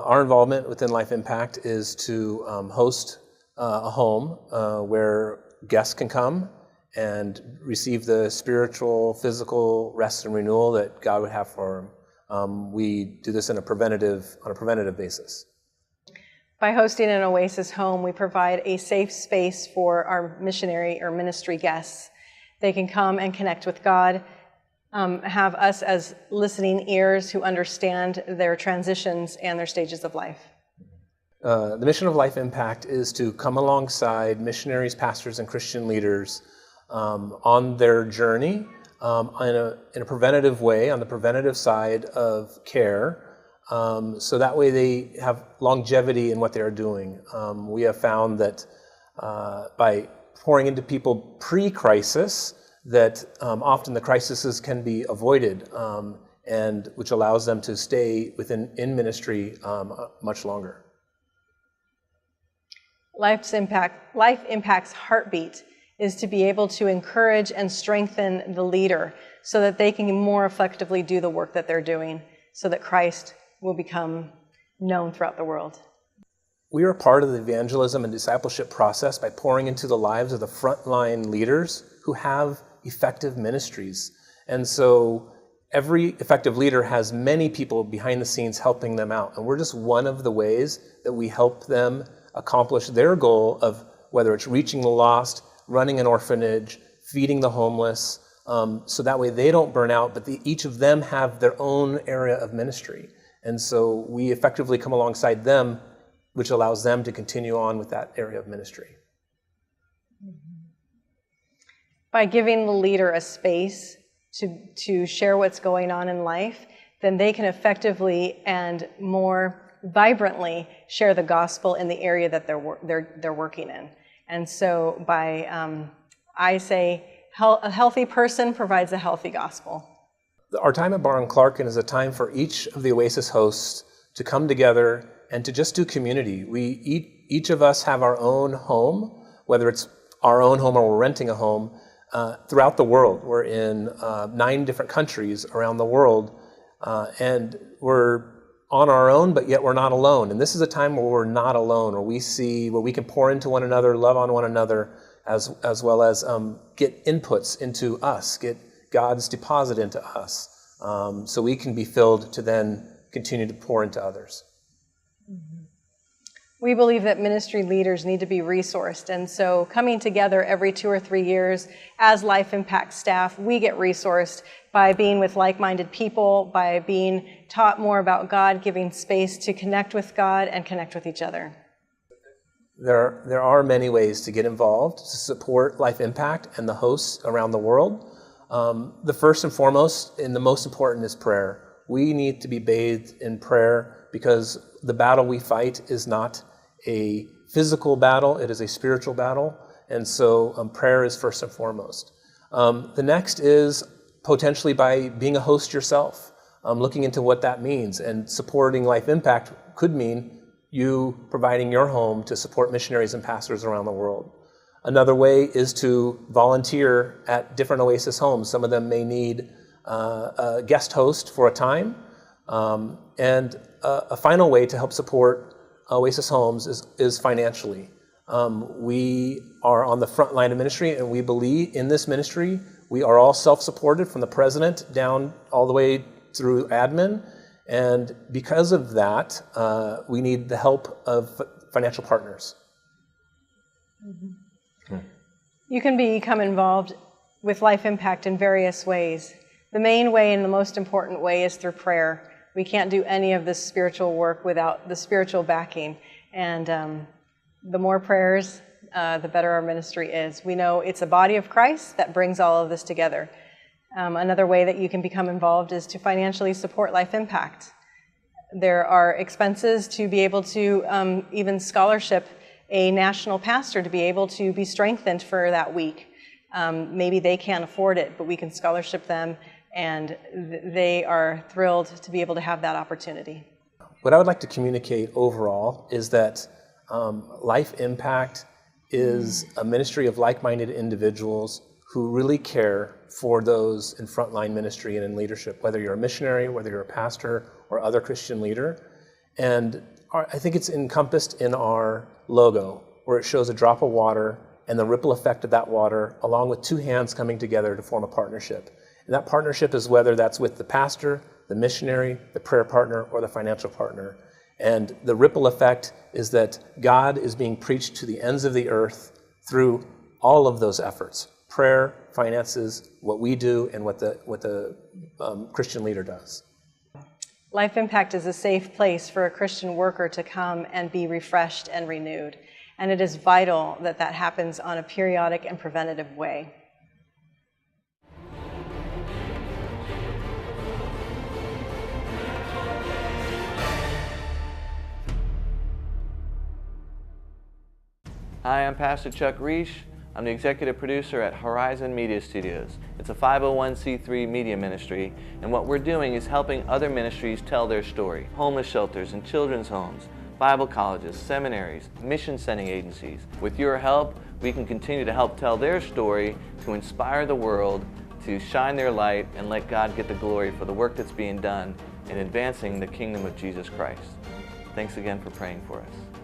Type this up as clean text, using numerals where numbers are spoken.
Our involvement within Life Impact is to host a home where guests can come and receive the spiritual, physical rest and renewal that God would have for them. We do this on a preventative basis. By hosting an Oasis home, we provide a safe space for our missionary or ministry guests. They can come and connect with God, have us as listening ears who understand their transitions and their stages of life. The mission of Life Impact is to come alongside missionaries, pastors, and Christian leaders on their journey in a preventative way, on the preventative side of care, so that way they have longevity in what they are doing. We have found that by pouring into people pre-crisis, that often the crises can be avoided, and which allows them to stay in ministry much longer. Life Impact's heartbeat is to be able to encourage and strengthen the leader so that they can more effectively do the work that they're doing, so that Christ will become known throughout the world. We are part of the evangelism and discipleship process by pouring into the lives of the frontline leaders who have effective ministries. And so every effective leader has many people behind the scenes helping them out. And we're just one of the ways that we help them accomplish their goal of whether it's reaching the lost, running an orphanage, feeding the homeless, so that way they don't burn out, but each of them have their own area of ministry. And so we effectively come alongside them, which allows them to continue on with that area of ministry. By giving the leader a space to share what's going on in life, then they can effectively and more vibrantly share the gospel in the area that they're working in. And so I say a healthy person provides a healthy gospel. Our time at Barn Clarkin is a time for each of the Oasis hosts to come together and to just do community. Each of us have our own home, whether it's our own home or we're renting a home, throughout the world. We're in 9 different countries around the world, and we're on our own, but yet we're not alone. And this is a time where we're not alone, where we can pour into one another, love on one another, as well as get inputs into us, get God's deposit into us, so we can be filled to then continue to pour into others. We believe that ministry leaders need to be resourced, and so coming together every 2 or 3 years as Life Impact staff, we get resourced by being with like-minded people, by being taught more about God, giving space to connect with God and connect with each other. There are many ways to get involved, to support Life Impact and the hosts around the world. The first and foremost and the most important is prayer. We need to be bathed in prayer because the battle we fight is not a physical battle, it is a spiritual battle, and so prayer is first and foremost. The next is potentially by being a host yourself, looking into what that means, and supporting Life Impact could mean you providing your home to support missionaries and pastors around the world. Another way is to volunteer at different Oasis homes. Some of them may need a guest host for a time, and a final way to help support Oasis Homes is financially. We are on the front line of ministry, and we believe in this ministry. We are all self-supported from the president down all the way through admin, and because of that, we need the help of financial partners. Mm-hmm. You can become involved with Life Impact in various ways. The main way and the most important way is through prayer. We can't do any of this spiritual work without the spiritual backing. And the more prayers, the better our ministry is. We know it's a body of Christ that brings all of this together. Another way that you can become involved is to financially support Life Impact. There are expenses to be able to even scholarship a national pastor to be able to be strengthened for that week. Maybe they can't afford it, but we can scholarship them, and they are thrilled to be able to have that opportunity. What I would like to communicate overall is that Life Impact is a ministry of like-minded individuals who really care for those in frontline ministry and in leadership, whether you're a missionary, whether you're a pastor, or other Christian leader. And I think it's encompassed in our logo, where it shows a drop of water and the ripple effect of that water, along with two hands coming together to form a partnership. And that partnership is whether that's with the pastor, the missionary, the prayer partner, or the financial partner. And the ripple effect is that God is being preached to the ends of the earth through all of those efforts: prayer, finances, what we do, and what the Christian leader does. Life Impact is a safe place for a Christian worker to come and be refreshed and renewed. And it is vital that that happens on a periodic and preventative way. Hi, I'm Pastor Chuck Reish. I'm the executive producer at Horizon Media Studios. It's a 501c3 media ministry, and what we're doing is helping other ministries tell their story. Homeless shelters and children's homes, Bible colleges, seminaries, mission-sending agencies. With your help, we can continue to help tell their story, to inspire the world, to shine their light, and let God get the glory for the work that's being done in advancing the kingdom of Jesus Christ. Thanks again for praying for us.